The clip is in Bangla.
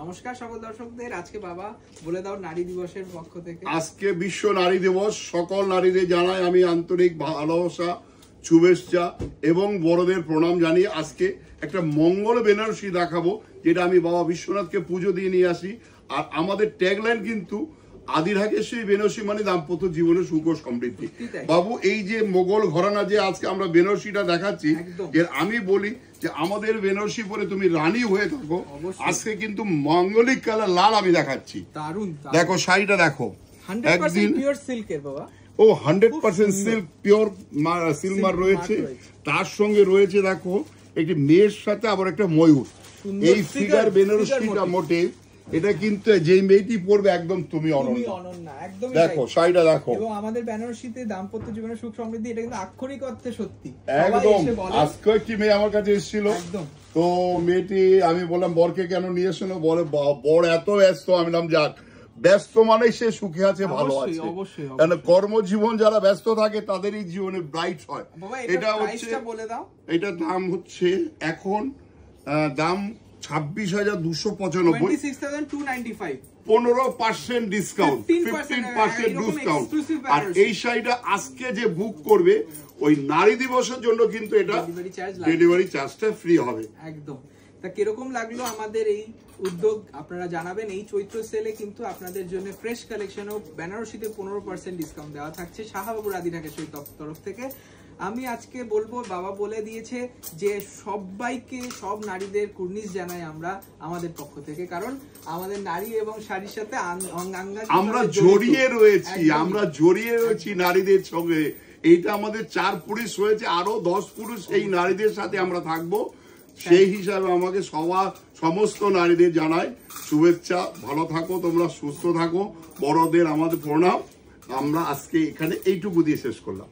নমস্কার সকল দর্শকদের। আজকে বাবা বলে দাও নারী দিবসের পক্ষ থেকে। আজকে বিশ্ব নারী দিবস। সকল নারীদের জানাই আমি আন্তরিক ভালোবাসা, শুভেচ্ছা এবং বড়দের প্রণাম জানিয়ে আজকে একটা মঙ্গল বেনারসি দেখাবো, যেটা আমি বাবা বিশ্বনাথকে পুজো দিয়ে নিয়ে আসি। আর আমাদের ট্যাগলাইন কিন্তু আদি ঢাকেশ্বরী বেনারসি মানে দাম্পত্য জীবনে সুখ ও সমৃদ্ধি। বাবু, এই যে মোগল ঘরানা যে আজকে আমরা বেনারসিটা দেখাচ্ছি, যে আমি বলি যে আমাদের বেনারসি পরে তুমি রানী হয়ে থাকো। আজকে কিন্তু মঙ্গলিক কালার লাল আমি দেখাচ্ছি। দেখো শাড়িটা দেখো, একদিন পিওর সিল্কের বাবা। ও 100% সিল্ক, পিওর সিলমার রয়েছে। তার সঙ্গে রয়েছে দেখো একটি মেয়ের সাথে আবার একটা ময়ূর। এই ফিগার বেনারসিটা মোটিভ, এটা কিন্তু যে মেয়েটি পড়বে একদম তুমি অনন্যা। দেখো শাড়িটা দেখো। এবং আমাদের বেনারসিতে দাম্পত্য জীবনে সুখ সমৃদ্ধি, এটা কিন্তু আক্ষরিক অর্থে সত্যি একদম। আজকে একটি মেয়ে আমার কাছে এসেছিল, তো মেয়েটি আমি বললাম বরকে কেন নিয়ে এসো, বলে বর এত ব্যস্ত। আমি বললাম যাক, ব্যস্ত মানে সে সুখে আছে, ভালো আছে। কারণ কর্মজীবন যারা ব্যস্ত থাকে তাদেরই জীবনে ব্রাইট হয়। এটা হচ্ছে, এটার দাম হচ্ছে এখন দাম 26,295, 15% ডিসকাউন্ট, 15% ডিসকাউন্ট। আর এই শাড়িটা আজকে যে বুক করবে ওই নারী দিবসের জন্য কিন্তু এটা ডেলিভারি চার্জটা ফ্রি হবে। একদম। তা কিরকম লাগলো আমাদের এই উদ্যোগ আপনারা জানাবেন। এই চৈত্র সেলে কিন্তু আপনাদের জন্য ফ্রেশ কালেকশন ও বেনারসিতে 15% ডিসকাউন্ট দেওয়া থাকছে শাহবাবুর আদি ঢাকেশ্বরী তরফ থেকে। আমি আজকে বলবো, বাবা বলে দিয়েছে যে সবাইকে, সব নারীদের কুর্নিশ জানাই আমরা আমাদের পক্ষ থেকে, কারণ আমাদের নারী এবং শাড়ির সাথে আমরা জড়িয়ে রয়েছি নারীদের সঙ্গে। এইটা আমাদের 4 পুরুষ রয়েছে, আরো 10 পুরুষ এই নারীদের সাথে আমরা থাকবো। সেই হিসাবে আমাকে সমস্ত নারীদের জানাই শুভেচ্ছা। ভালো থাকো তোমরা, সুস্থ থাকো, বড়দের আমাদের প্রণাম। আমরা আজকে এখানে এইটুকু দিয়ে শেষ করলাম।